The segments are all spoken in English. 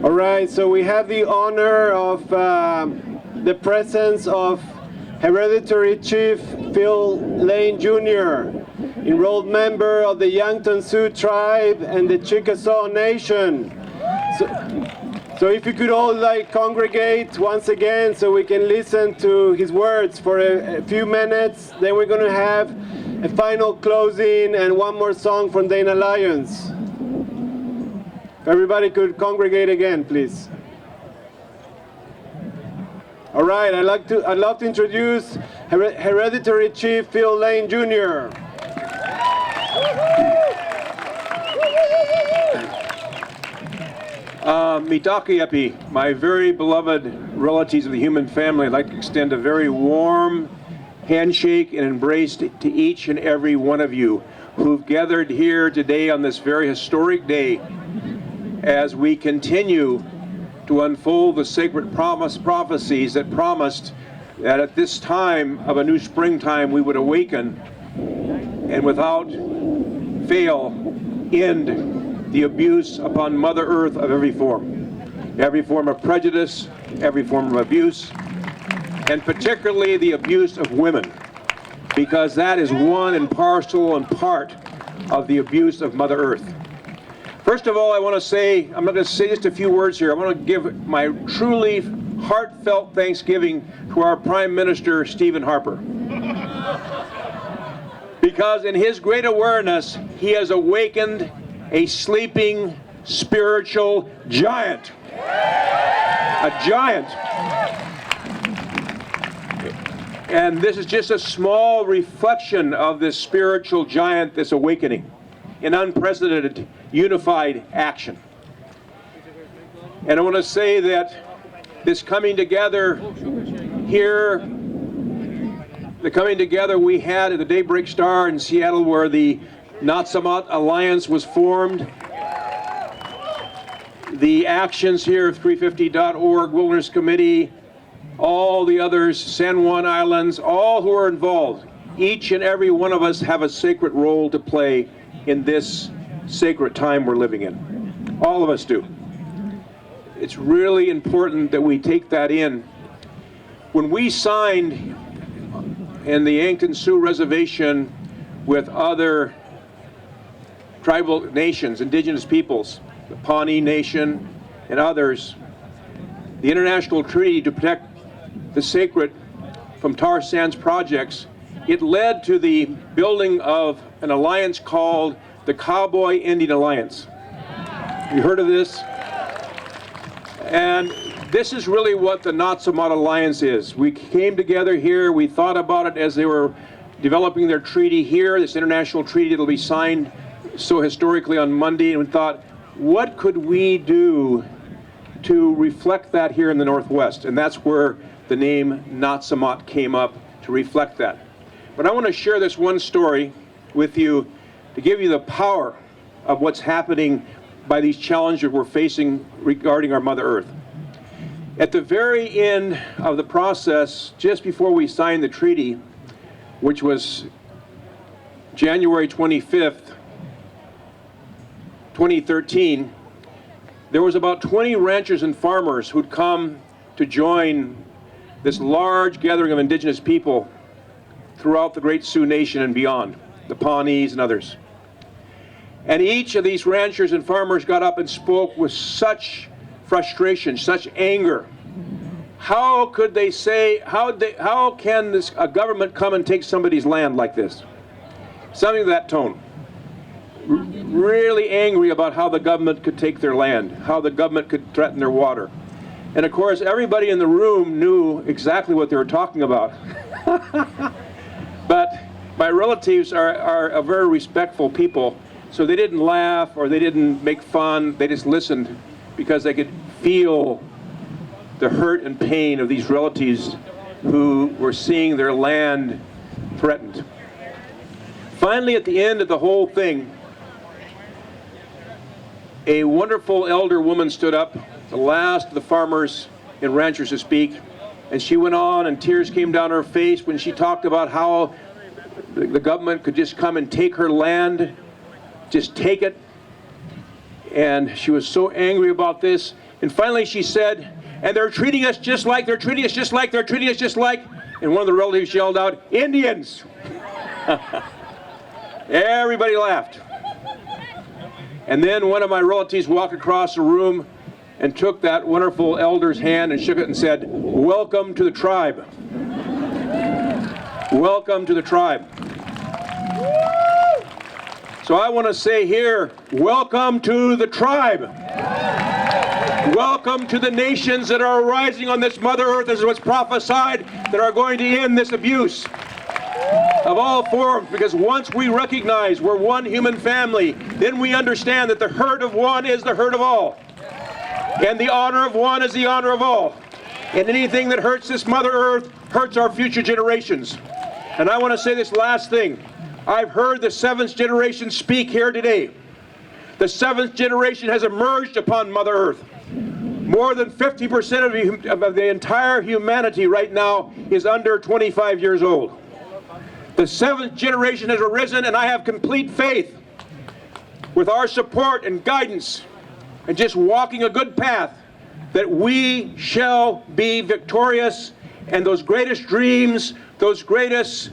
All right, so we have the honor of the presence of Hereditary Chief Phil Lane Jr., enrolled member of the Yankton Sioux tribe and the Chickasaw Nation. So if you could all congregate once again so we can listen to his words for a few minutes, then we're going to have a final closing and one more song from Dana Lyons. If everybody could congregate again, please. All right, I'd love to introduce Hereditary Chief Phil Lane Jr. Mitakuyepi, my very beloved relatives of the human family, I'd like to extend a very warm handshake and embrace to each and every one of you who've gathered here today on this very historic day as we continue to unfold the sacred prophecies that promised that at this time of a new springtime we would awaken and without fail end the abuse upon Mother Earth of every form of prejudice, every form of abuse, and particularly the abuse of women, because that is one and parcel and part of the abuse of Mother Earth. First of all, I want to say, I'm going to say just a few words here. I want to give my truly heartfelt thanksgiving to our Prime Minister, Stephen Harper. Because in his great awareness, he has awakened a sleeping spiritual giant. A giant. And this is just a small reflection of this spiritual giant that's awakening in unprecedented unified action. And I want to say that this coming together here, the coming together we had at the Daybreak Star in Seattle where the Natsamat Alliance was formed, the actions here of 350.org, Wilderness Committee, all the others, San Juan Islands, all who are involved, each and every one of us have a sacred role to play in this sacred time we're living in. All of us do. It's really important that we take that in. When we signed in the Yankton Sioux Reservation with other tribal nations, indigenous peoples, the Pawnee Nation and others, the international treaty to protect the sacred from tar sands projects, it led to the building of an alliance called the Cowboy Indian Alliance. You heard of this? And this is really what the Natsamat Alliance is. We came together here, we thought about it as they were developing their treaty here, this international treaty that'll be signed so historically on Monday, and we thought, what could we do to reflect that here in the Northwest? And that's where the name Natsamat came up, to reflect that. But I want to share this one story with you to give you the power of what's happening by these challenges we're facing regarding our Mother Earth. At the very end of the process, just before we signed the treaty, which was January 25th, 2013, there was about 20 ranchers and farmers who'd come to join this large gathering of indigenous people throughout the Great Sioux Nation and beyond, the Pawnees and others. And each of these ranchers and farmers got up and spoke with such frustration, such anger. How could they say, how can a government come and take somebody's land like this? Something of that tone. Really angry about how the government could take their land, how the government could threaten their water. And of course, everybody in the room knew exactly what they were talking about. But my relatives are a very respectful people, so they didn't laugh or they didn't make fun, they just listened because they could feel the hurt and pain of these relatives who were seeing their land threatened. Finally, at the end of the whole thing, a wonderful elder woman stood up, the last of the farmers and ranchers to speak, and she went on and tears came down her face when she talked about how the government could just come and take her land, just take it. And she was so angry about this, And finally she said, and they're treating us just like, they're treating us just like, they're treating us just like, and one of the relatives yelled out, Indians! Everybody laughed. And then one of my relatives walked across the room and took that wonderful elder's hand and shook it and said, welcome to the tribe. Welcome to the tribe. So I want to say here, welcome to the tribe. Welcome to the nations that are arising on this Mother Earth, as was prophesied, that are going to end this abuse of all forms, because once we recognize we're one human family, then we understand that the hurt of one is the hurt of all. And the honor of one is the honor of all. And anything that hurts this Mother Earth hurts our future generations. And I want to say this last thing. I've heard the seventh generation speak here today. The seventh generation has emerged upon Mother Earth. More than 50% of the entire humanity right now is under 25 years old. The seventh generation has arisen, and I have complete faith, with our support and guidance and just walking a good path, that we shall be victorious, and those greatest dreams, those greatest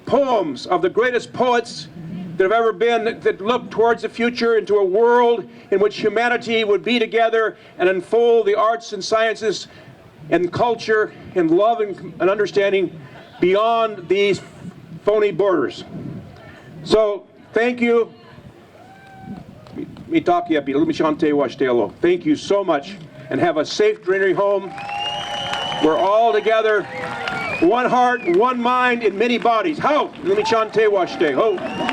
poems of the greatest poets that have ever been, that look towards the future, into a world in which humanity would be together and unfold the arts and sciences and culture and love and understanding beyond these phony borders. So thank you. Thank you so much, and have a safe journey home. We're all together, one heart, one mind, in many bodies. Ho! Ho!